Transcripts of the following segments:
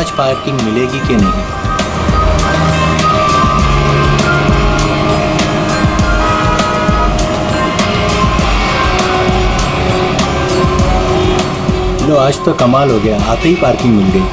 आज पार्किंग मिलेगी कि नहीं। लो आज तो कमाल हो गया, आते ही पार्किंग मिल गई।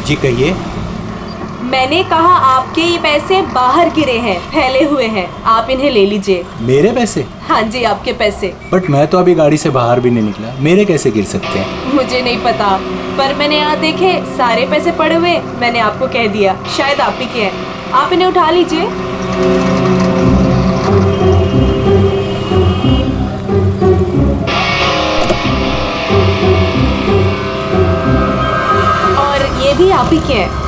जी कहिए। मैंने कहा आपके ये पैसे बाहर गिरे हैं, फैले हुए हैं, आप इन्हें ले लीजिए। मेरे पैसे? हाँ जी आपके पैसे। बट मैं तो अभी गाड़ी से बाहर भी नहीं निकला, मेरे कैसे गिर सकते हैं? मुझे नहीं पता, पर मैंने यहाँ देखे सारे पैसे पड़े हुए, मैंने आपको कह दिया शायद आप ही के हैं, आप इन्हें उठा लीजिए। और ये भी आप ही के हैं।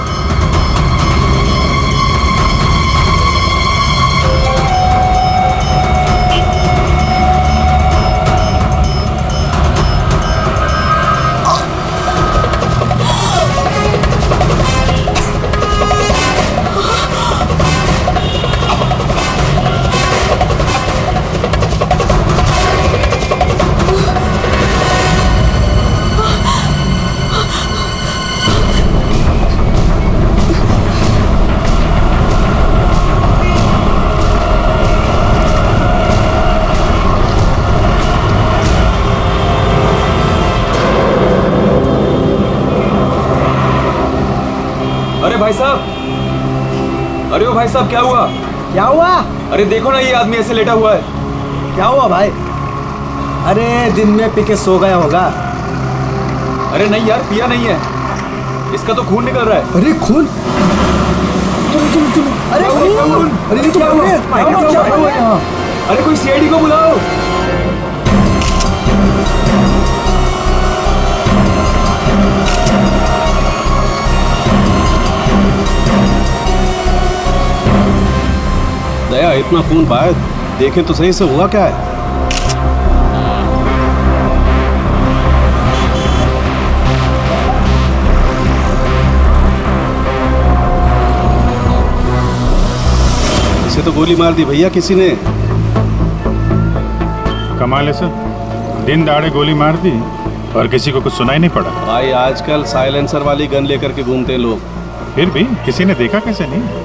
अरे भाई साहब, अरे ओ भाई साहब क्या हुआ? क्या हुआ? अरे देखो ना ये आदमी ऐसे लेटा हुआ है। क्या हुआ भाई? अरे दिन में पी के सो गया होगा। अरे नहीं यार, पिया नहीं है, इसका तो खून निकल रहा है। अरे खून? चलो चलो चलो। अरे खून! अरे ये तो क्या हुआ यहाँ? अरे कोई सीआईडी को बुलाओ। दया, इतना खून बहाया, देखें तो सही से हुआ क्या है? इसे तो गोली मार दी भैया किसी ने। कमाल है सर, दिन दहाड़े गोली मार दी और किसी को कुछ सुनाई नहीं पड़ा। भाई आजकल साइलेंसर वाली गन लेकर के घूमते हैं लोग। फिर भी किसी ने देखा कैसे नहीं?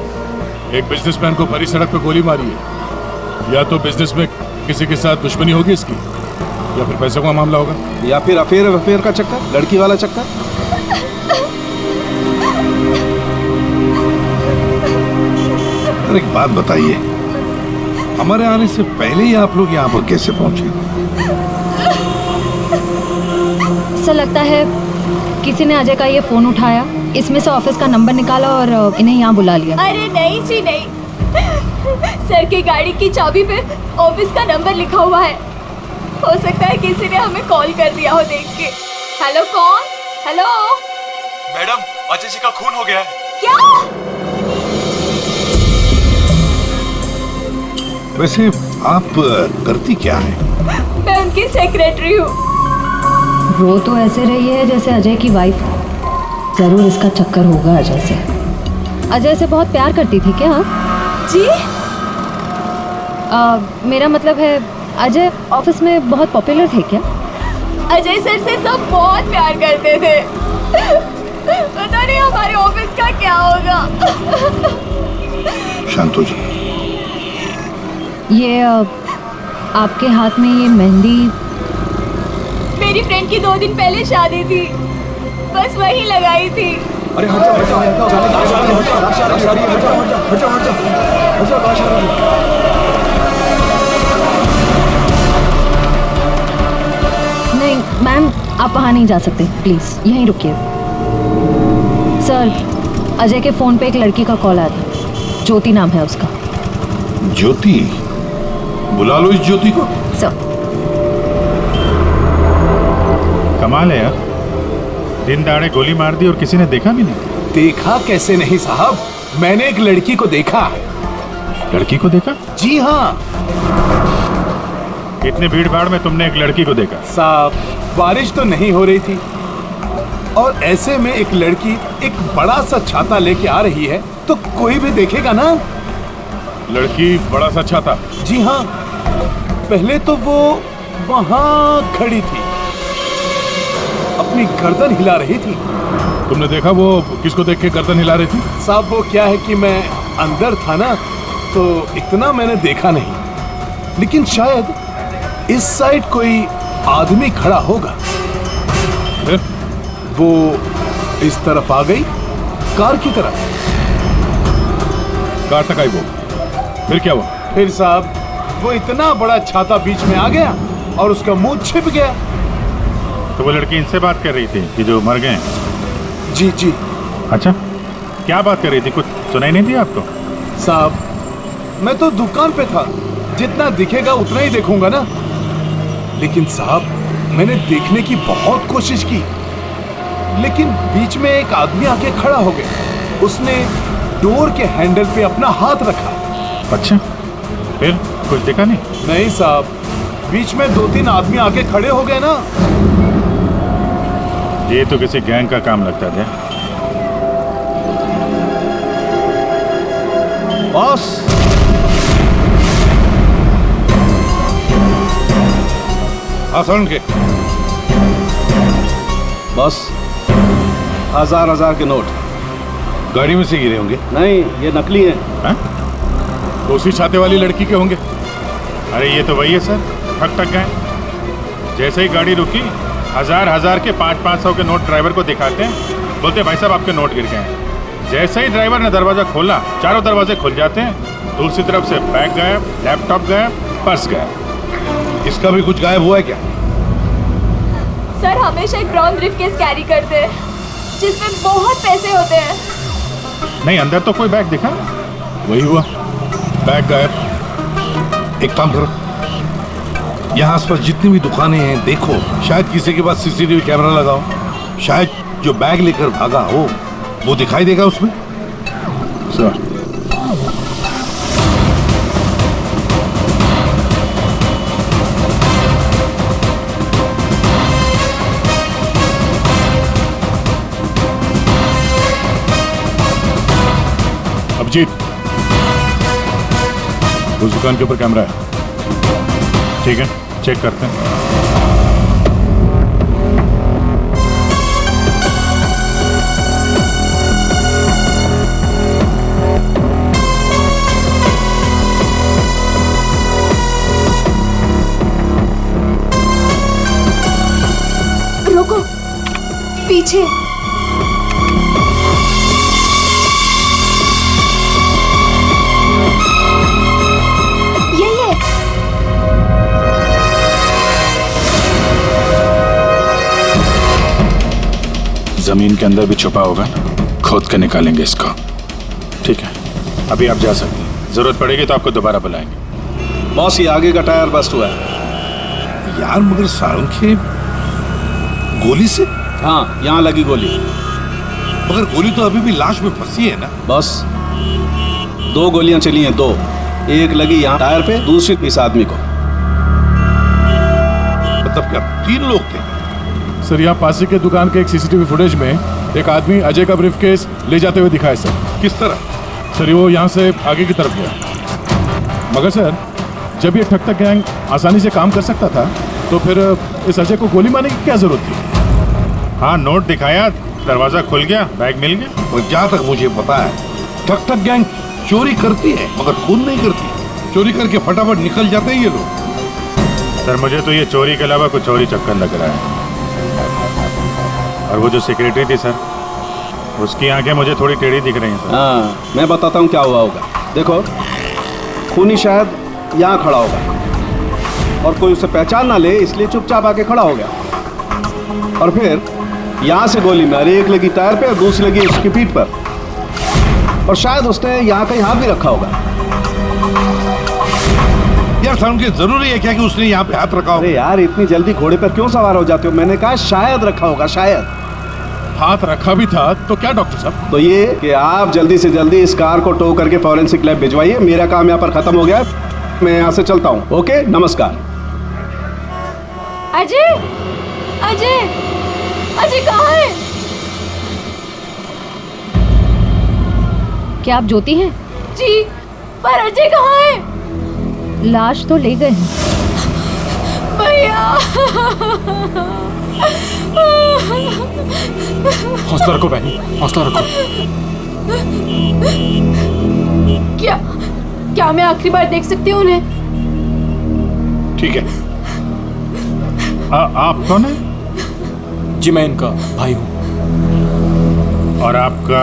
एक बिजनेसमैन को भरी सड़क पर गोली मारी है। या तो बिजनेस में किसी के साथ दुश्मनी होगी इसकी, या फिर पैसों का मामला होगा, या फिर अफेयर का चक्कर, लड़की वाला चक्कर। एक बात बताइए, हमारे आने से पहले ही आप लोग यहाँ पर कैसे पहुंचे? ऐसा लगता है किसी ने अजय का ये फोन उठाया, इसमें से ऑफिस का नंबर निकाला और इन्हें यहाँ बुला लिया। अरे नहीं जी नहीं, सर की गाड़ी की चाबी पे ऑफिस का नंबर लिखा हुआ है। हो सकता है किसी ने हमें कॉल कर दिया हो देख के। हेलो कौन? हेलो मैडम, अजय जी का खून हो गया है। क्या? वैसे आप करती क्या है? मैं उनकी सेक्रेटरी हूँ। रो तो ऐसे रही है जैसे अजय की वाइफ। जरूर इसका चक्कर होगा अजय से। अजय से बहुत प्यार करती थी क्या? जी? मेरा मतलब है अजय ऑफिस में बहुत पॉपुलर थे क्या? अजय सर से सब बहुत प्यार करते थे। पता नहीं हमारे ऑफिस का क्या होगा। शांतो जी, ये आपके हाथ में ये मेहंदी? मेरी फ्रेंड की 2 दिन पहले शादी थी, बस वही लगाई थी। अरे हट जा, हट जा, हट जा। नहीं मैम, आप वहाँ नहीं जा सकते, प्लीज यहीं रुकिए। सर, अजय के फोन पे एक लड़की का कॉल आया था, ज्योति नाम है उसका। ज्योति? बुला लो इस ज्योति को। सर। कमाल है यार, दिन दहाड़े गोली मार दी और किसी ने देखा भी नहीं। देखा कैसे नहीं साहब, मैंने एक लड़की को देखा। लड़की को देखा? जी हाँ इतने भीड़ भाड़ में तुमने एक लड़की को देखा? साहब, बारिश तो नहीं हो रही थी और ऐसे में एक लड़की एक बड़ा सा छाता लेके आ रही है तो कोई भी देखेगा ना। लड़की बड़ा सा छाता? जी हाँ, पहले तो वो वहां खड़ी थी, अपनी गर्दन हिला रही थी। तुमने देखा वो किसको देख के गर्दन हिला रही थी? साहब वो क्या है कि मैं अंदर था ना तो इतना मैंने देखा नहीं, लेकिन शायद इस साइड कोई आदमी खड़ा होगा। फिर? वो इस तरफ आ गई, कार की तरफ। कार तक आई वो, फिर क्या हुआ? फिर साहब वो इतना बड़ा छाता बीच में आ गया और उसका मुंह छिप गया। तो वो लड़की इनसे बात कर रही थी कि जो मर गए? जी जी। अच्छा, क्या बात कर रही थी? कुछ सुनाई नहीं दिया आपको? साहब मैं तो दुकान पे था, जितना दिखेगा उतना ही देखूंगा ना। लेकिन साहब मैंने देखने की बहुत कोशिश की, लेकिन बीच में एक आदमी आके खड़ा हो गया। उसने डोर के हैंडल पे अपना हाथ रखा। अच्छा, फिर कुछ दिखा नहीं? नहीं साहब, बीच में 2-3 आदमी आके खड़े हो गए ना। ये तो किसी गैंग का काम लगता है। बॉस, आसान के बॉस, 1000 के नोट गाड़ी में से गिरे होंगे। नहीं, ये नकली हैं। हाँ? तो उसी छाते वाली लड़की के होंगे। अरे ये तो वही है सर, ठक गए। जैसे ही गाड़ी रुकी 1000 के 500 के नोट ड्राइवर को दिखाते हैं, बोलते भाई साहब आपके नोट गिर गए हैं। जैसे ही ड्राइवर ने दरवाजा खोला, चारों दरवाजे खुल जाते हैं। दूसरी तरफ से बैग गायब, लैपटॉप गायब, पर्स गायब। इसका भी कुछ गायब हुआ है क्या? सर हमेशा एक ब्राउन ब्रीफकेस कैरी करते हैं जिसमें बहुत पैसे होते हैं। नहीं, अंदर तो कोई बैग दिखा? वही हुआ, बैग गायब। एक काम करो, यहाँ आसपास जितनी भी दुकानें हैं देखो, शायद किसी के पास सीसीटीवी कैमरा लगाओ। शायद जो बैग लेकर भागा हो वो दिखाई देगा उसमें। सर अभिजीत, उस दुकान के ऊपर कैमरा है। ठीक है, चेक करते हैं। रुको, पीछे। यही है। जमीन के अंदर भी छुपा होगा, खोद के निकालेंगे इसको। ठीक है, अभी आप जा सकते हैं। जरूरत पड़ेगी तो आपको दोबारा बुलाएंगे। बॉस, ये आगे का टायर बस्ट हुआ है। यार मगर सारंग गोली से? हाँ, यहाँ लगी गोली। मगर गोली तो अभी भी लाश में फंसी है ना? बस 2 गोलियां चली हैं, 2। एक लगी यहाँ टायर पे, दूसरी इस आदमी को। मतलब क्या 3 लोग थे? सर यहाँ पासी के दुकान के एक सीसीटीवी फुटेज में एक आदमी अजय का ब्रीफकेस ले जाते हुए दिखा है सर। किस तरह? सर वो यहाँ से आगे की तरफ गया। मगर सर जब ये ठग गैंग आसानी से काम कर सकता था तो फिर इस अजय को गोली मारने की क्या जरूरत थी? हाँ, नोट दिखाया, दरवाजा खुल गया, बैग मिल गया। और जहाँ तक मुझे पता है ठग गैंग चोरी करती है मगर खून नहीं करती। चोरी करके फटाफट निकल जाते हैं ये लोग। सर मुझे तो ये चोरी के अलावा कुछ और ही चक्कर लग रहा है। और वो जो सेक्रेटरी थी सर, उसकी आंखें मुझे थोड़ी टेढ़ी दिख रही हैं सर। हाँ, मैं बताता हूँ क्या हुआ होगा। देखो, खूनी शायद यहाँ खड़ा होगा और कोई उसे पहचान ना ले, इसलिए चुपचाप आके खड़ा हो गया। और फिर यहाँ से गोली मारी, एक लगी टायर पे और दूसरी लगी उसकी पीठ पर। और शायद उसने यहाँ कहीं हाथ भी रखा होगा। यार सामने जरूरी है क्या कि उसने यहाँ पे हाथ रखा हो? अरे यार, इतनी जल्दी घोड़े पर क्यों सवार हो जाते हो? मैंने कहा शायद रखा होगा, शायद। हाथ रखा भी था तो क्या डॉक्टर साहब? तो ये कि आप जल्दी से जल्दी इस कार को टो करके फॉरेंसिक लैब भिजवाइए। मेरा काम यहाँ पर खत्म हो गया है, मैं यहाँ से चलता हूँ। ओके, नमस्कार। अजय, अजय, अजय कहाँ है? क्या आप ज्योति हैं? जी, पर अजय कहाँ है? लाश तो ले गए हैं। भैया, हौसला रखो बहन, हौसला रखो। क्या मैं आखिरी बार देख सकती हूँ उन्हें? ठीक है। आप कौन है? जी मैं इनका भाई हूँ। और आपका?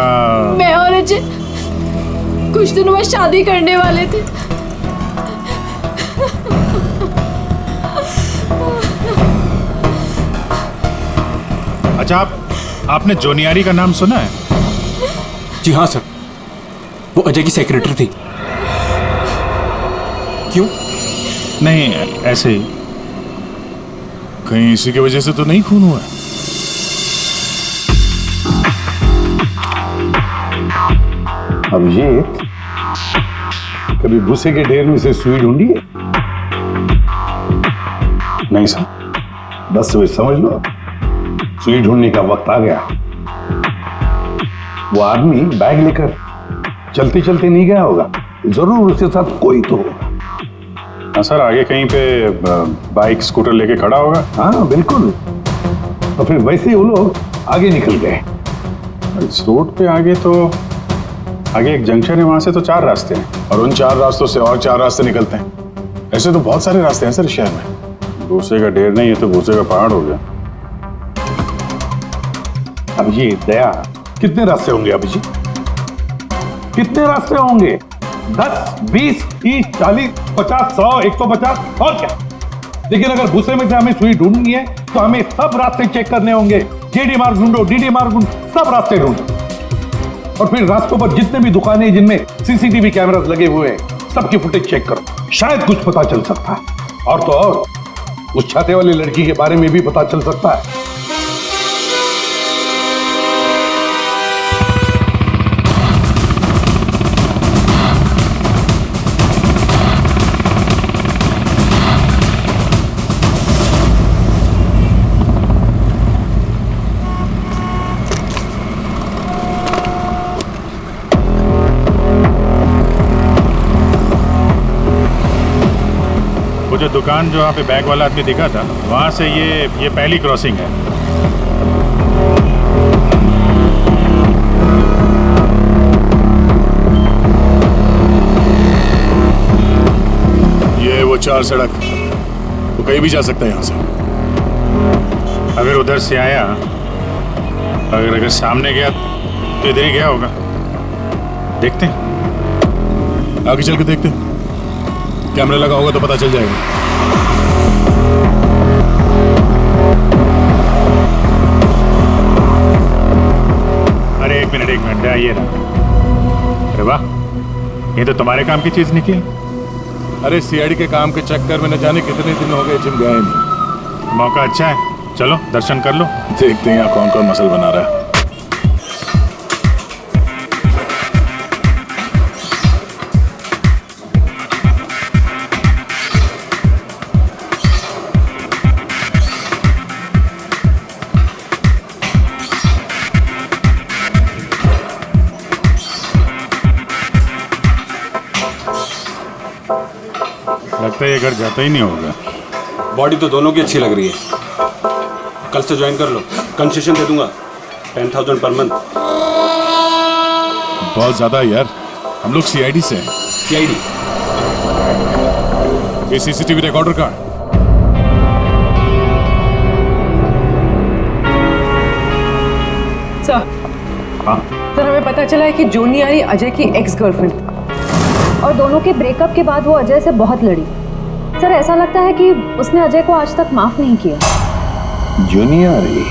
मैं और अजय कुछ दिनों में शादी करने वाले थे। अच्छा, आपने जोनियारी का नाम सुना है? जी हाँ सर, वो अजय की सेक्रेटरी थी। क्यों? नहीं, ऐसे ही। कहीं इसी की वजह से तो नहीं खून हुआ? अभिजीत, कभी भूसे के ढेर में से सुई ढूंढी है? नहीं सर। बस वे समझ लो, सुई ढूंढने का वक्त आ गया। वो आदमी बैग लेकर चलते चलते नहीं गया होगा, जरूर उसके साथ कोई तो होगा। हाँ सर, आगे कहीं पे बाइक स्कूटर लेके खड़ा होगा। हाँ बिल्कुल। तो फिर वैसे ही वो लोग आगे निकल गए। इस रोड पे आगे तो आगे एक जंक्शन है, वहां से तो 4 रास्ते हैं और उन 4 रास्तों से और 4 रास्ते निकलते हैं। ऐसे तो बहुत सारे रास्ते हैं सर शहर में। भूसे का ढेर नहीं है तो भूसे का पहाड़ हो गया। अभिजीत, दया, कितने रास्ते होंगे अभिजीत? कितने रास्ते होंगे? 10, 20, 30, 40, 50, 100, 150 और क्या? लेकिन अगर भूसे में से हमें सुई ढूंढनी है तो हमें सब रास्ते चेक करने होंगे। जेडी मार्ग ढूंढो, डीडी मार्ग ढूंढो, सब रास्ते ढूंढो। और फिर रास्तों पर जितने भी दुकानें जिनमें सीसीटीवी कैमरास लगे हुए हैं, सबकी फुटेज चेक करो। शायद कुछ पता चल सकता है। और तो और उस छाते वाली लड़की के बारे में भी पता चल सकता है। जो दुकान जो वहाँ पे बैग वाला आदमी दिखा था, वहाँ से ये पहली क्रॉसिंग है। ये वो 4 सड़क, वो कहीं भी जा सकता है यहाँ से। अगर उधर से आया, अगर सामने गया तो इधर ही गया होगा। देखते हैं, आगे चल के देखते हैं। कैमरा लगा होगा तो पता चल जाएगा। अरे एक मिनट ये रहा। अरे वाह, ये तो तुम्हारे काम की चीज निकली। अरे सीआईडी के काम के चक्कर में न जाने कितने दिन हो गए जिम गए नहीं। मौका अच्छा है, चलो दर्शन कर लो। देखते हैं यहाँ कौन कौन मसल बना रहा है। लगता है ये घर जाता ही नहीं होगा। बॉडी तो दोनों की अच्छी लग रही है। कल से ज्वाइन कर लो, कंसेशन दे दूंगा 10,000 पर मंथ। बहुत ज्यादा यार, हम लोग सीआईडी से हैं। सीआईडी? ये सीसीटीवी रिकॉर्डर का सर, सर हमें पता चला है कि जोनियारी अजय की एक्स गर्लफ्रेंड और दोनों के ब्रेकअप के बाद वो अजय से बहुत लड़ी। सर ऐसा लगता है कि उसने अजय को आज तक माफ नहीं किया। जोनियारी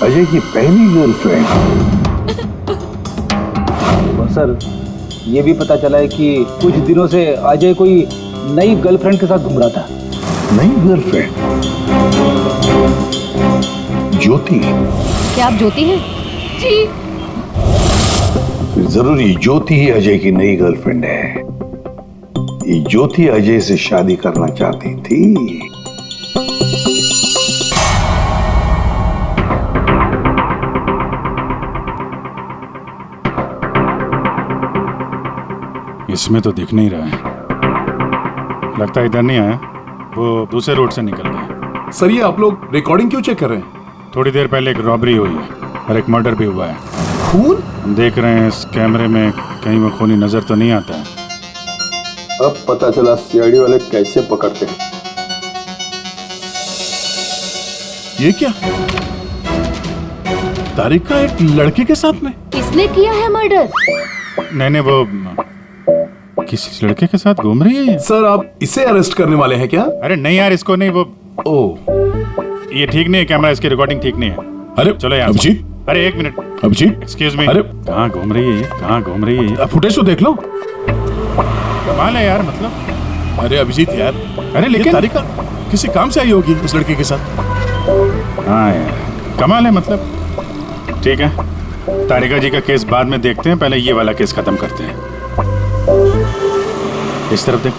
अजय की पहली गर्लफ्रेंड? और सर ये भी पता चला है कि कुछ दिनों से अजय कोई नई गर्लफ्रेंड के साथ घूम रहा था। नई गर्लफ्रेंड? ज्योति? क्या आप ज्योति हैं? जी। फिर जरूर ये ज्योति ही अजय की नई गर्लफ्रेंड है। ये ज्योति अजय से शादी करना चाहती थी। इसमें तो दिख नहीं रहा है, लगता है इधर नहीं आया, वो दूसरे रोड से निकल गया। सर ये आप लोग रिकॉर्डिंग क्यों चेक कर रहे हैं? थोड़ी देर पहले एक रॉबरी हुई है और एक मर्डर भी हुआ है। खून? देख रहे हैं इस कैमरे में कहीं वो खूनी नजर तो नहीं आता है। अब पता चला सीआईडी वाले कैसे पकड़ते हैं। ये क्या? तारिका एक लड़के के साथ में? किसने किया है मर्डर? नहीं वो किसी लड़के के साथ घूम रही है। सर आप इसे अरेस्ट करने वाले हैं क्या? अरे नहीं यार, इसको नहीं, वो ये ठीक नहीं है, कैमरा इसकी रिकॉर्डिंग ठीक नहीं है। अरे चलो यार। अभिजीत, अरे एक मिनट, अभिजीत, एक्सक्यूज मी। अरे कहाँ घूम रही है ये, कहाँ घूम रही है ये? फुटेज तो देख लो। कमाल है यार, मतलब। अरे अभिजीत यार, अरे लेकिन तारिका किसी काम से आई होगी उस लड़के के साथ। हाँ यार, कमाल है मतलब। ठीक है, तारिका जी का केस बाद में देखते हैं, पहले ये वाला केस खत्म करते हैं। इस तरफ देख।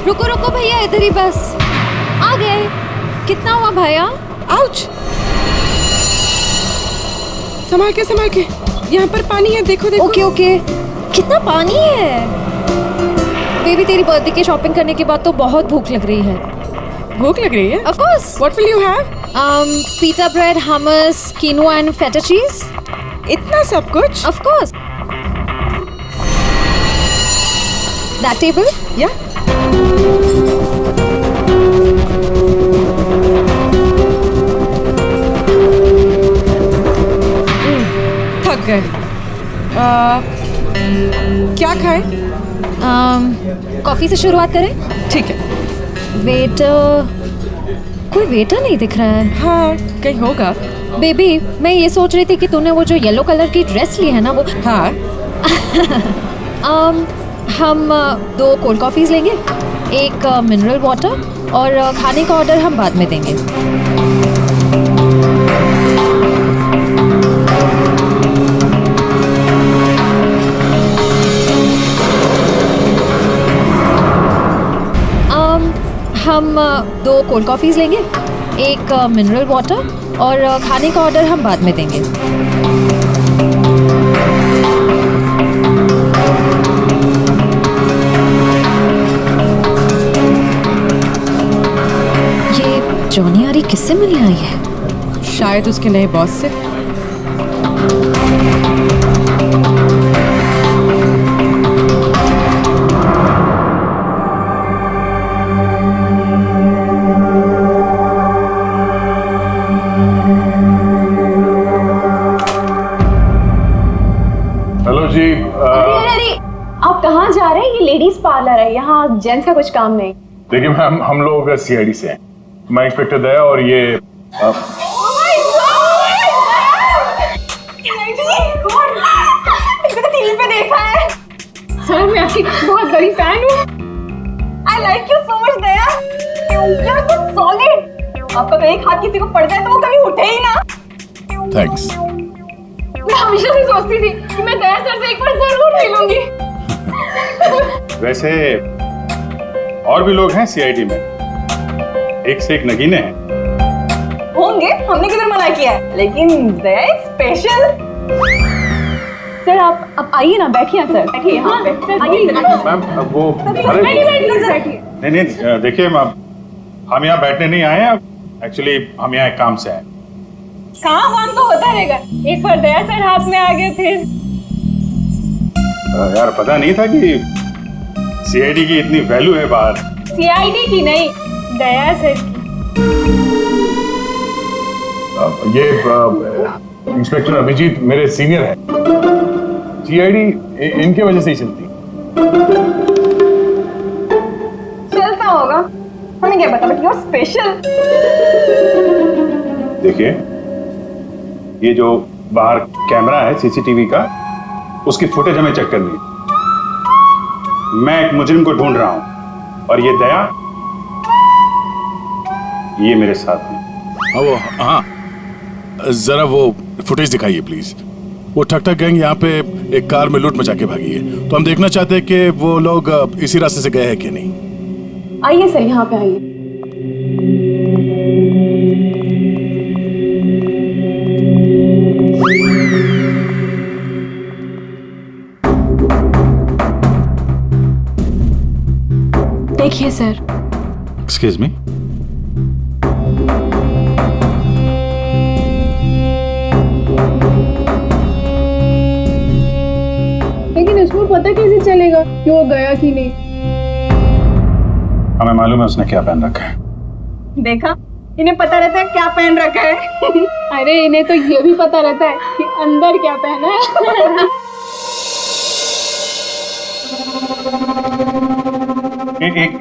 रुको रुको भैया, इधर ही बस। आ गए। कितना हुआ भैया? आउच! संभाल के, यहाँ पर पानी है, देखो देखो। Okay okay. कितना पानी है? बेबी तेरी बर्थडे की शॉपिंग करने के बाद तो बहुत भूख लग रही है। भूख लग रही है? Of course. What will you have? Pita bread, hummus, quinoa and feta cheese. इतना सब कुछ? Of course. That table? Yeah. थक गए। क्या खाए? कॉफी से शुरुआत करें? ठीक है। वेटर, कोई वेटर नहीं दिख रहा है। हाँ, कहीं होगा। बेबी, मैं ये सोच रही थी कि तूने वो जो येलो कलर की ड्रेस ली है ना, वो। हाँ। हम 2 कोल्ड कॉफीज लेंगे, 1 मिनरल वाटर, और खाने का ऑर्डर हम बाद में देंगे। हम 2 कोल्ड कॉफीज लेंगे, 1 मिनरल वाटर, और खाने का ऑर्डर हम बाद में देंगे। ये जॉनी आरी किससे मिलने आई है? शायद उसके नए बॉस से। हेलो जी। अरे आप कहाँ जा रहे हैं? ये लेडीज पार्लर है, यहाँ जेंट्स का कुछ काम नहीं। देखिए मैम, हम लोग सीआईडी से हैं। मैं इंस्पेक्टर दया और ये टीवी पे देखा है सर, मैं आपकी बहुत बड़ी फैन हूँ। I like you so much Daya, you are so solid. आपका तो एक हाथ किसी को पड़ जाए तो वो कभी उठे ही ना। थैंक्स। मैं हमेशा से सोचती थी कि मैं दया सर से एक बार जरूर मिलूंगी। वैसे और भी लोग हैं सीआईडी में, एक से एक नगीने हैं। होंगे, हमने किधर मना किया है, लेकिन दया स्पेशल। सर आप आइए ना, बैठिए सर, बैठिए यहाँ पे। मैम वो नहीं, देखिए मैम, हम यहाँ बैठने नहीं आए हैं, एक्चुअली हम यहाँ एक काम से आए। काम तो होता रहेगा, एक बार दया सर हाथ में आ गए फिर। यार पता नहीं था कि सीआईडी की इतनी वैल्यू है बाहर। सीआईडी की नहीं, दया सर की। ये इंस्पेक्टर अभिजीत मेरे सीनियर हैं। सीआईडी इनके वजह से ही चलती। चलता होगा, हमें क्या पता, बट यू आर स्पेशल। देखिए, ये जो बाहर कैमरा है सीसीटीवी का, उसकी फुटेज हमें चेक करनी है। मैं एक मुजरिम को ढूंढ रहा हूं और ये दया, ये मेरे साथ है। हाँ, जरा वो फुटेज दिखाइए प्लीज। वो ठक ठक गैंग यहाँ पे एक कार में लूट मचा के भागी है, तो हम देखना चाहते हैं कि वो लोग इसी रास्ते से गए हैं कि नहीं। आइए सर, यहाँ पे आइए। देखिए सर। Excuse me. लेकिन इसको पता कैसे चलेगा कि वो गया कि नहीं? हमें मालूम है उसने क्या पहन रखा है। देखा, इन्हें पता रहता है क्या पहन रखा है। अरे इन्हें तो ये भी पता रहता है कि अंदर क्या पहना है।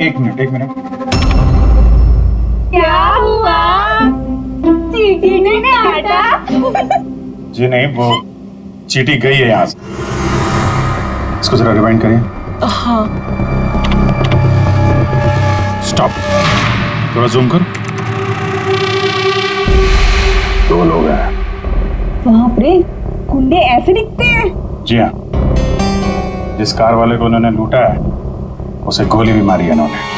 एक मिनट। क्या हुआ? चीटी ने काटा? जी नहीं, वो चीटी गई है यहाँ से। इसको जरा रिवाइंड करिए। हाँ। स्टॉप, थोड़ा जूम करो। 2 लोग हैं। बाप रे, गुंडे ऐसे दिखते हैं? जी हाँ, जिस कार वाले को उन्होंने लूटा है उसे गोली भी मारी है इन्होंने।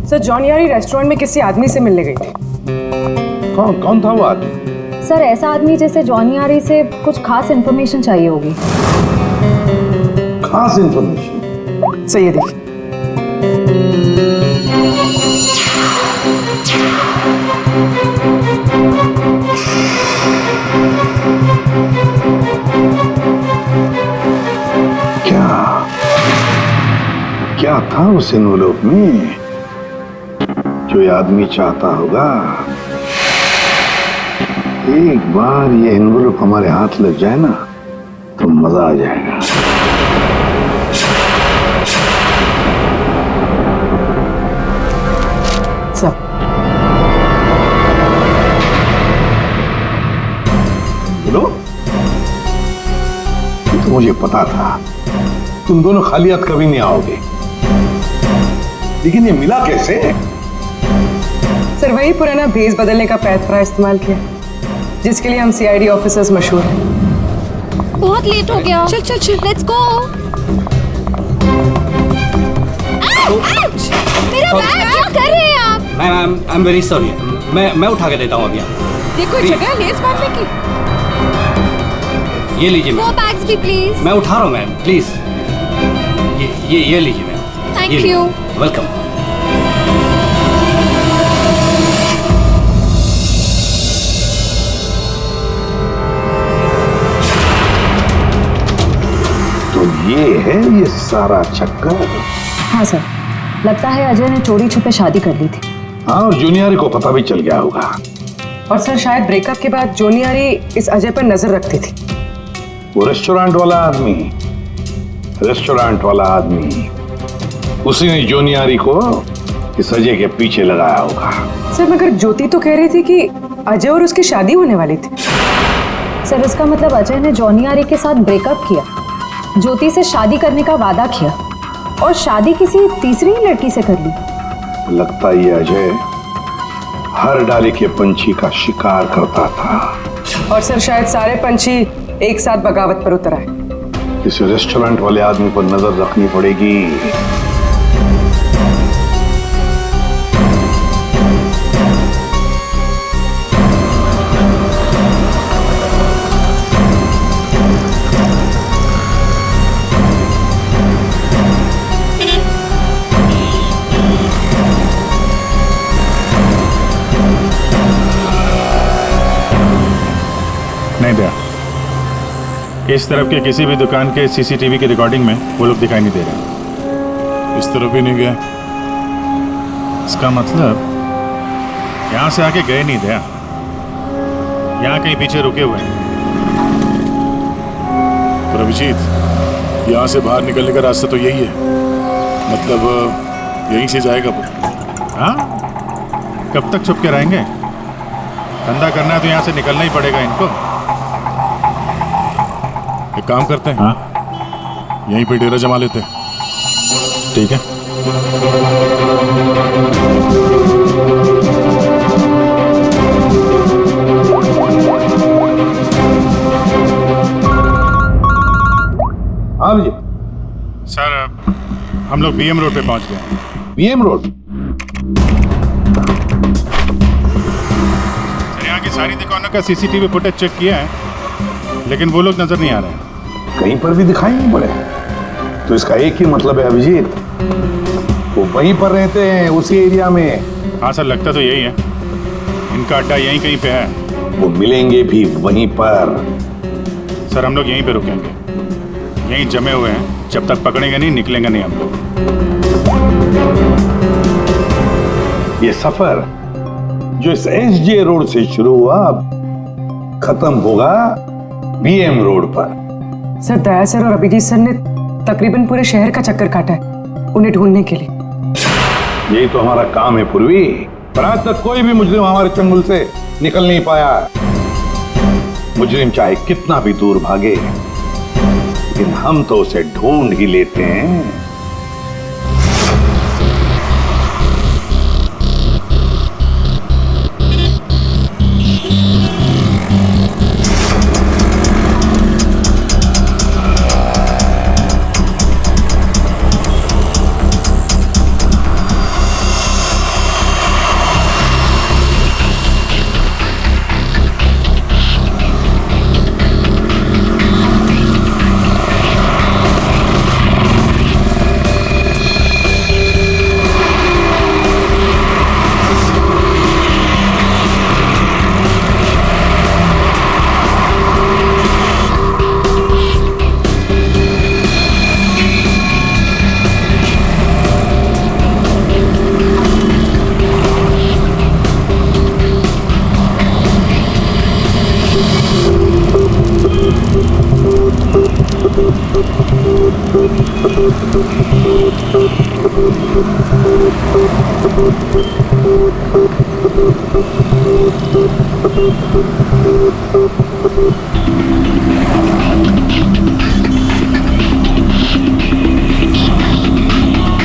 सर जॉन यारी रेस्टोरेंट में किसी आदमी से मिलने गई थी। कौन था वो आदमी? सर ऐसा आदमी जैसे जॉनी आरी से कुछ खास इन्फॉर्मेशन चाहिए होगी। खास इन्फॉर्मेशन? सही है, देखिए। क्या था उस एनवेलप में जो ये आदमी चाहता होगा? एक बार ये एनवेलप हमारे हाथ लग जाए ना तो मजा आ जाएगा। सब बोलो, तो मुझे पता था तुम दोनों खाली हाथ कभी नहीं आओगे, लेकिन ये मिला कैसे? सर वही पुराना भेस बदलने का पैतरा इस्तेमाल किया जिसके लिए हम सीआईडी ऑफिसर्स मशहूर हैं। बहुत लेट हो गया। चल चल चल, लेट्स गो। मेरा बैग क्या कर रहे हैं आप? Ma'am, I am very sorry. मैं उठा के देता हूँ अभी। देखो जगह लेस बांधने की। ये लीजिए वो बैग्स भी प्लीज। मैं उठा रहा हूँ मैम, प्लीज। ये लीजिए मैम। Thank you. वेलकम। तो ये है ये सारा चक्कर। हाँ सर, लगता है अजय ने चोरी छुपे शादी कर ली थी। हाँ, और जूनियर को पता भी चल गया होगा। और सर शायद ब्रेकअप के बाद जोनियारी इस अजय पर नजर रखती थी। वो रेस्टोरेंट वाला आदमी, उसी ने जोनियारी को इस अजय के पीछे लगाया होगा। सर मगर ज्योति तो कह रही थी कि अजय और उसकी शादी होने वाली थी। सर इसका मतलब अजय ने जॉनी आरी के साथ ब्रेकअप किया, ज्योति से शादी करने का वादा किया और शादी किसी तीसरी लड़की से कर ली। लगता ये अजय हर डाले के पंछी का शिकार करता था। और सर शायद सारे पंछी एक साथ बगावत पर उतर आए। इस रेस्टोरेंट वाले आदमी पर नजर रखनी पड़ेगी। नहीं दया, इस तरफ के किसी भी दुकान के सीसीटीवी की रिकॉर्डिंग में वो लोग दिखाई नहीं दे रहे। इस तरफ भी नहीं गए। इसका मतलब यहाँ से आके गए नहीं थे, यहाँ कहीं पीछे रुके हुए हैं। पर अभिजीत, यहाँ से बाहर निकलने का रास्ता तो यही है, मतलब यहीं से जाएगा वो। हाँ, कब तक छुप के रहेंगे? धंधा करना है तो यहाँ से निकलना ही पड़ेगा इनको। एक काम करते हैं, हाँ, यहीं पे डेरा जमा लेते हैं। ठीक है। हाँ जी सर, हम लोग बीएम रोड पे पहुंच गए हैं। BM road? सर, यहाँ की सारी दुकानों का सीसीटीवी फुटेज चेक किया है, लेकिन वो लोग नजर नहीं आ रहे हैं। कहीं पर भी दिखाई नहीं पड़े। तो इसका एक ही मतलब है अभिजीत, वो वहीं पर रहते हैं, उसी एरिया में। हाँ सर, लगता तो यही है। इनका अड्डा यहीं कहीं पे है। वो मिलेंगे भी वहीं पर। सर, हम लोग यहीं पे रुकेंगे, यहीं जमे हुए हैं। जब तक पकड़ेंगे नहीं, निकलेंगे नहीं हम लोग। ये सफर जो इस एसजे रोड से शुरू हुआ, अब खत्म होगा बीएम रोड पर। सर, दया सर और अभिजीत सर ने तकरीबन पूरे शहर का चक्कर काटा है उन्हें ढूंढने के लिए। यही तो हमारा काम है पूर्वी, पर आज तक कोई भी मुजरिम हमारे चंगुल से निकल नहीं पाया। मुजरिम चाहे कितना भी दूर भागे, लेकिन हम तो उसे ढूंढ ही लेते हैं।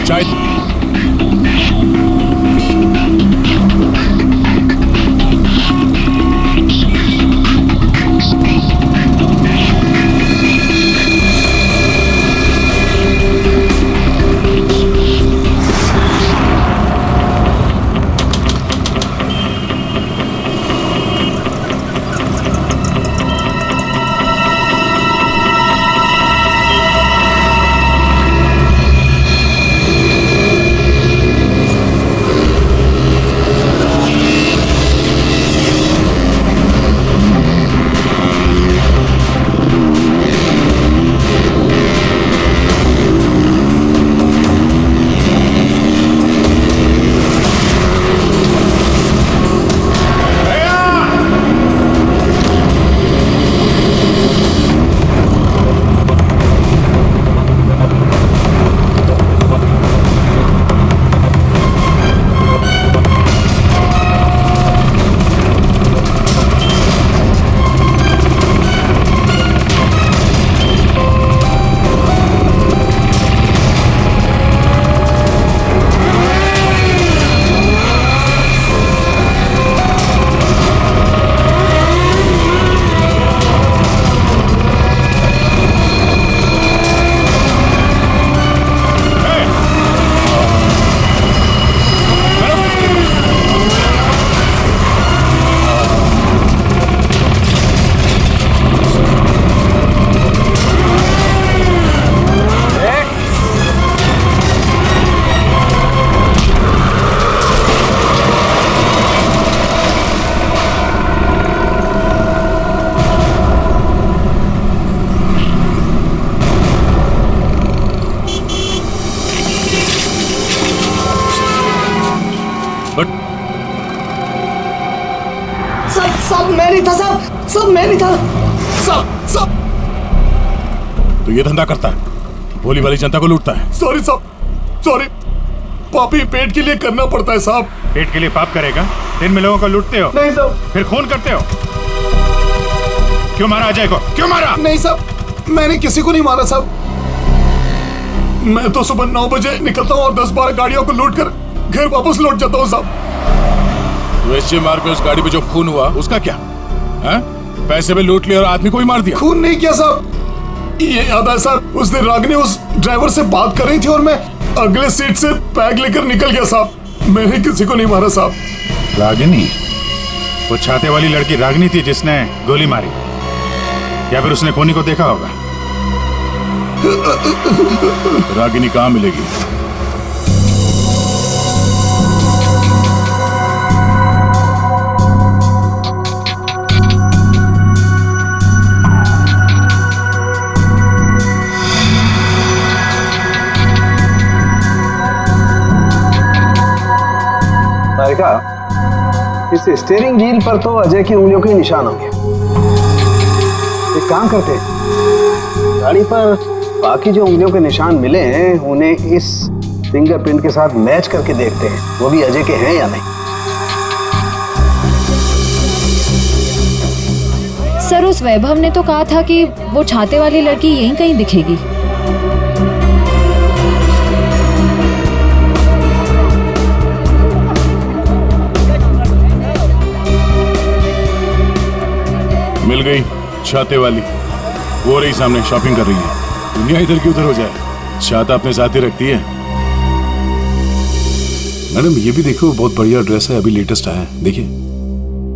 चाय सब मैं नहीं था साहब, सब मैं नहीं था। सब तो ये धंधा करता है, भोली वाली जनता को लूटता है। सॉरी साहब, सॉरी। पापी पेट के लिए करना पड़ता है साहब। पेट के लिए पाप करेगा? दिन में लोगों को लूटते हो, नहीं साहब। फिर खून करते हो। क्यों मारा अजय को? क्यों मारा? नहीं साहब, मैंने किसी को नहीं मारा साहब। मैं तो सुबह 9 बजे निकलता हूँ और 10-12 गाड़ियों को लूट कर घर वापस लौट जाता हूँ साहब। तो एसजे मार्ग पे उस गाड़ी पे जो खून हुआ उसका क्या है? पैसे में लूट लिया और आदमी को ही मार दिया। खून नहीं किया साहब, ये याद है साहब, उस दिन रागिनी उस ड्राइवर से बात कर रही थी और मैं अगले सीट से बैग लेकर निकल गया साहब। मैंने किसी को नहीं मारा साहब। रागिनी? वो छाते वाली लड़की रागिनी थी जिसने गोली मारी, या फिर उसने खूनी को देखा होगा? रागिनी कहाँ मिलेगी? सारिका, इस स्टीयरिंग व्हील पर तो अजय की उंगलियों के निशान होंगे। एक काम करते हैं, गाड़ी पर बाकी जो उंगलियों के निशान मिले हैं उन्हें इस फिंगरप्रिंट के साथ मैच करके देखते हैं, वो भी अजय के हैं या नहीं। सर, उस वैभव ने तो कहा था कि वो छाते वाली लड़की यहीं कहीं दिखेगी। मिल गई छाते वाली, वो रही सामने, शॉपिंग कर रही है। दुनिया इधर की उधर हो जाए, छाता अपने साथ ही रखती है। मैडम ये भी देखो, बहुत बढ़िया ड्रेस है, अभी लेटेस्ट आया है, देखिए।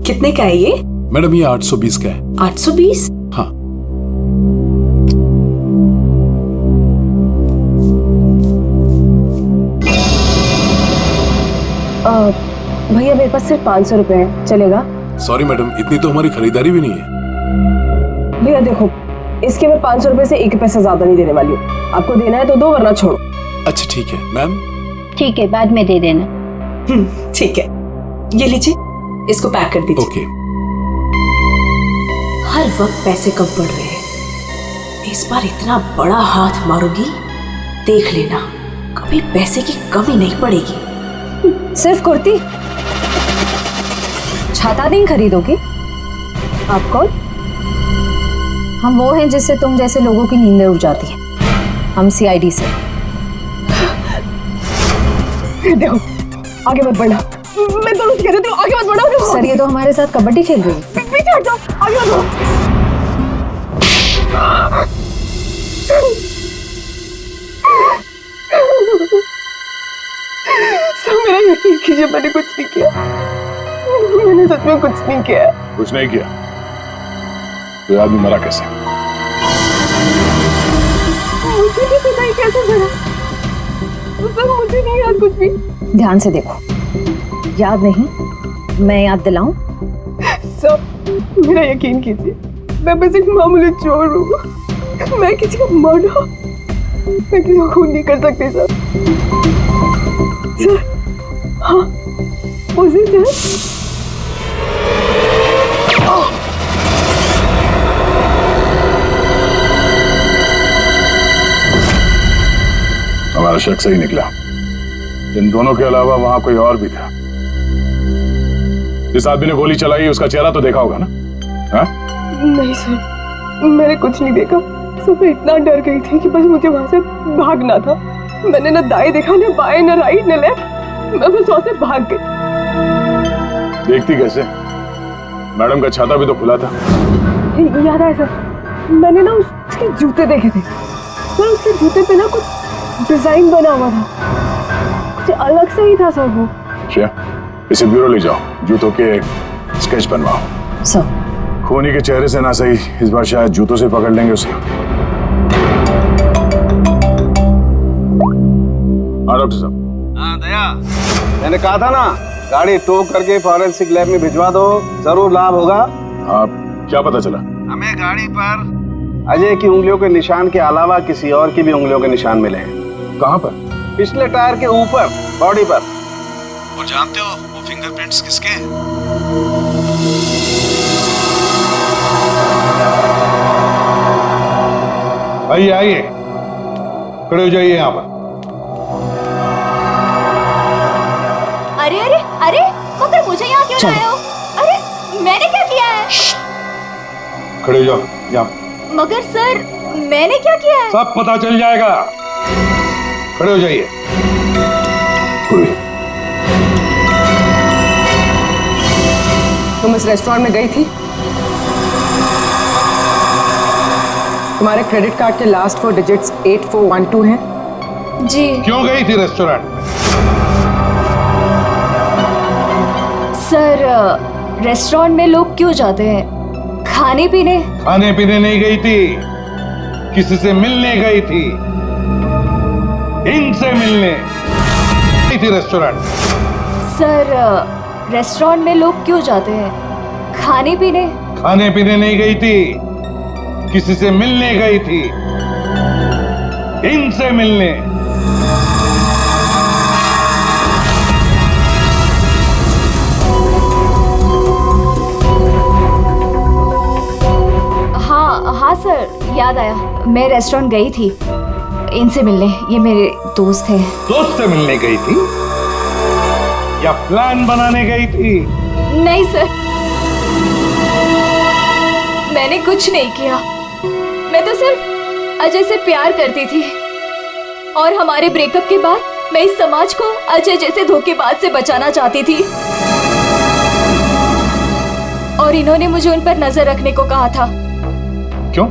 कितने का है ये? मैडम ये 820 का है। 820? हाँ। भैया मेरे पास सिर्फ 500 रुपए है, चलेगा? सॉरी मैडम, इतनी तो हमारी खरीदारी भी नहीं है। भैया देखो, इसके मैं 500 रुपए से 1 पैसा ज्यादा नहीं देने वाली हूँ। आपको देना है तो दो, वरना छोड़ो। अच्छा ठीक है मैम। ठीक है, बाद में दे देना। ठीक है, ये लीजिए, इसको पैक कर दीजिए। ओके। हर वक्त पैसे कम पड़ रहे हैं, इस बार इतना बड़ा हाथ मारूंगी, देख लेना, कभी पैसे की कमी नहीं पड़ेगी। सिर्फ कुर्ती? छाता नहीं खरीदोगी? आप कौन? हम वो हैं जिससे तुम जैसे लोगों की नींदें उड़ जाती हैं। हम सीआईडी से। देखो, आगे मत बढ़ना। मैं दोनों से कह देती हूँ, आगे मत बढ़ो। सर, ये तो हमारे साथ कबड्डी खेल रही है। पीछे हट जाओ, आगे मत बढ़ो। सब मेरा यकीन कीजिए, मैंने कुछ नहीं किया। मैंने सच में कुछ नहीं किया। कुछ नहीं किया तो आदमी मरा कैसे? मुझे नहीं पता ही कैसे मरा। मुझे नहीं याद कुछ भी। ध्यान से देखो, याद नहीं? मैं याद दिलाऊं? सब मेरा यकीन कीजिए, मैं बस एक मामूली चोर हूँ। मैं किसी को मारा, मैं किसी को खून नहीं कर सकती सर। सर, हाँ, उस दिन सर हमारा शक सही निकला। इन दोनों के अलावा वहां कोई और भी था। जिस आदमी ने गोली चलाई उसका चेहरा तो देखा होगा ना? हा? नहीं सर, मैंने कुछ नहीं देखा। सब मैं इतना डर गई थी कि बस मुझे वहां से भागना था। मैंने न दाएं देखा, न बाएं, न राइट, न लेफ्ट। मैं बस वहां से भाग गई। देखती कैसे? मैडम का छाता भी तो खुला था। याद है सर, मैंने ना उसके जूते देखे थे। सर, उसके जूते पे ना कुछ डिजाइन बना हुआ था, कुछ अलग से ही था सर वो। क्या? इसे ब्यूरो ले जाओ, जूतों के स्केच बनवाओ। सर, खूनी के चेहरे से ना सही, इस बार शायद जूतों से पकड़ लेंगे उसे। हाँ डॉक्टर साहब। हाँ दया, मैंने कहा था ना, गाड़ी टो करके फॉरेंसिक लैब में भिजवा दो, जरूर लाभ होगा। आप क्या पता चला? हमें गाड़ी पर अजय की उंगलियों के निशान के अलावा किसी और की भी उंगलियों के निशान मिले हैं। कहाँ पर? पिछले टायर के ऊपर, बॉडी पर। और जानते हो वो फिंगरप्रिंट्स किसके हैं? आइए आइए, खड़े हो जाइए यहाँ पर। अरे अरे अरे, मगर मुझे यहाँ क्यों लाए हो? अरे मैंने क्या किया है? खड़े हो जाओ यहाँ। मगर सर, मैंने क्या किया है? सब पता चल जाएगा। खड़े हो जाइए। तुम इस रेस्टोरेंट में गई थी? तुम्हारे क्रेडिट कार्ड के लास्ट 4 डिजिट्स 8412 हैं? जी। क्यों गई थी रेस्टोरेंट में? सर, रेस्टोरेंट में लोग क्यों जाते हैं? खाने पीने? खाने पीने नहीं गई थी, किसी से मिलने गई थी। इनसे मिलने गई थी रेस्टोरेंट। सर, रेस्टोरेंट में लोग क्यों जाते हैं? खाने पीने? खाने पीने नहीं गई थी, किसी से मिलने गई थी। इनसे मिलने। हाँ सर, याद आया। मैं रेस्टोरेंट गई थी इनसे मिलने। ये मेरे दोस्त हैं। दोस्त से मिलने गई थी या प्लान बनाने गई थी? नहीं सर, मैंने कुछ नहीं किया। मैं तो सिर्फ अजय से प्यार करती थी और हमारे ब्रेकअप के बाद मैं इस समाज को अजय जैसे धोखेबाज से बचाना चाहती थी। और इन्होंने मुझे उन पर नजर रखने को कहा था। क्यों?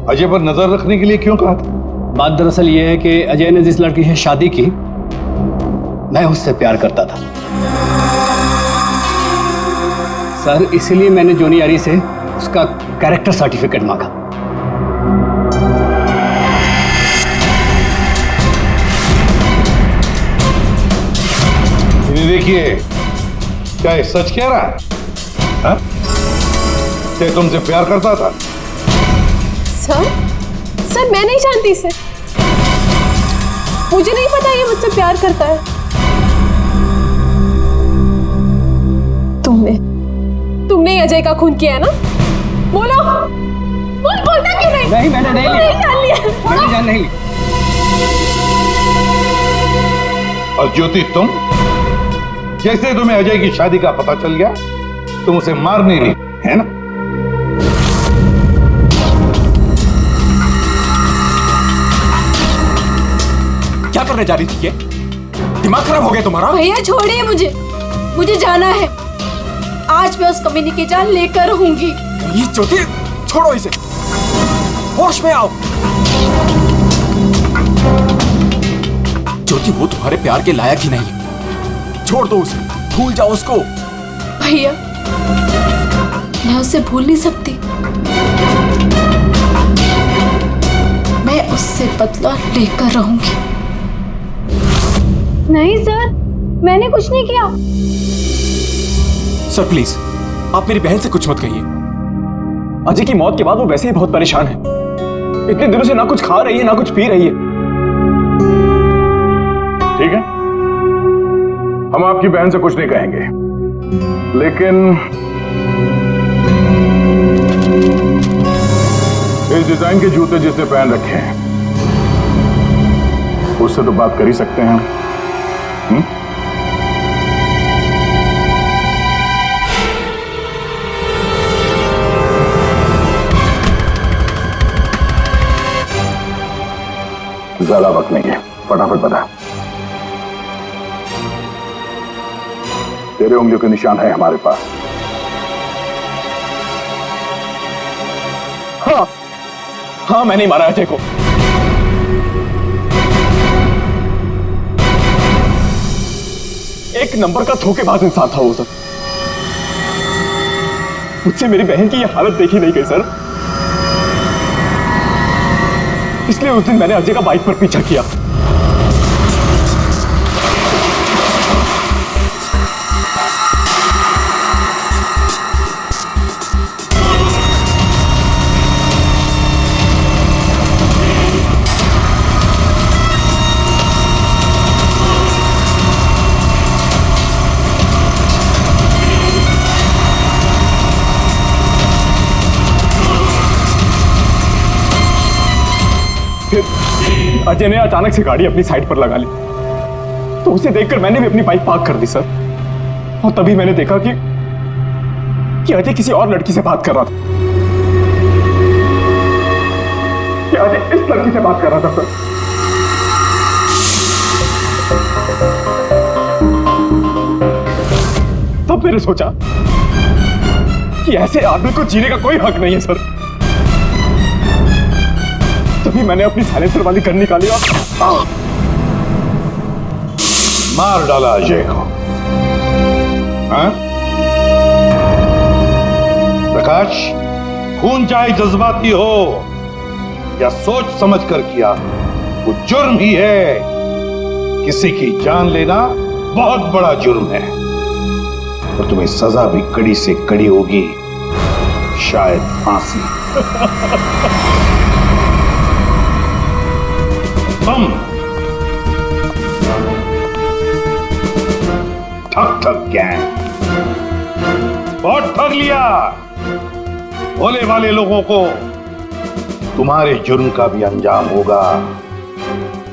अजय पर नजर रखने के लिए क्यों कहा था? बात दरअसल ये है कि अजय ने जिस लड़की से शादी की, मैं उससे प्यार करता था सर। इसीलिए मैंने जोनी आरी से उसका कैरेक्टर सर्टिफिकेट मांगा। देखिए, क्या ये सच कह रहा है? हाँ? क्या तुमसे प्यार करता था? सर मैं नहीं जानती इसे। मुझे नहीं पता ये मुझसे प्यार करता है। तुमने अजय का खून किया है ना? बोलो। बोलता क्यों नहीं? नहीं, मैंने नहीं लिया। जान लिया। मैंने जान नहीं ली। और ज्योति, तुम जैसे तुम्हें अजय की शादी का पता चल गया, तुम उसे मारने नहीं, है ना? क्या करने जा रही थी? ये दिमाग खराब हो गया तुम्हारा? भैया छोड़िए मुझे जाना है। आज मैं उस कमीनी की जान लेकर रहूंगी। ये ज्योति, छोड़ो इसे, होश में आओ। ज्योति, वो तुम्हारे प्यार के लायक ही नहीं है। छोड़ दो उसे, भूल जाओ उसको। भैया, मैं उसे भूल नहीं सकती। मैं उससे बदला लेकर रहूंगी। नहीं सर, मैंने कुछ नहीं किया। सर प्लीज, आप मेरी बहन से कुछ मत कहिए। अजय की मौत के बाद वो वैसे ही बहुत परेशान है। इतने दिनों से ना कुछ खा रही है ना कुछ पी रही है। ठीक है, हम आपकी बहन से कुछ नहीं कहेंगे, लेकिन इस डिजाइन के जूते जिसने पहन रखे हैं उससे तो बात कर ही सकते हैं। ज्यादा वक्त नहीं है, फटाफट बता। तेरे उंगलियों के निशान है हमारे पास। हाँ, मैंने मारा अजय को। एक नंबर का धोखेबाज इंसान था वो सर। मुझसे मेरी बहन की ये हालत देखी नहीं गई सर। इसलिए उस दिन मैंने अजय का बाइक पर पीछा किया। अजय ने अचानक से गाड़ी अपनी साइड पर लगा ली, तो उसे देखकर मैंने भी अपनी बाइक पार्क कर दी सर। और तभी मैंने देखा कि अजय किसी और लड़की से बात कर रहा था। कि अजय इस लड़की से बात कर रहा था सर। तब मैंने सोचा कि ऐसे आदमी को जीने का कोई हक नहीं है सर। तभी मैंने अपनी साइलेंसर वाली गन निकाली और मार डाला अजय को। हाँ? प्रकाश, खून चाहे जज्बाती हो या सोच समझ कर किया, वो जुर्म ही है। किसी की जान लेना बहुत बड़ा जुर्म है और तुम्हें सजा भी कड़ी से कड़ी होगी, शायद फांसी। तुम ठग गैंग बहुत ठग लिया। भोले वाले लोगों को तुम्हारे जुर्म का भी अंजाम होगा,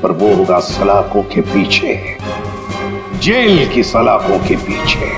पर वो होगा सलाखों के पीछे, जेल की सलाखों के पीछे।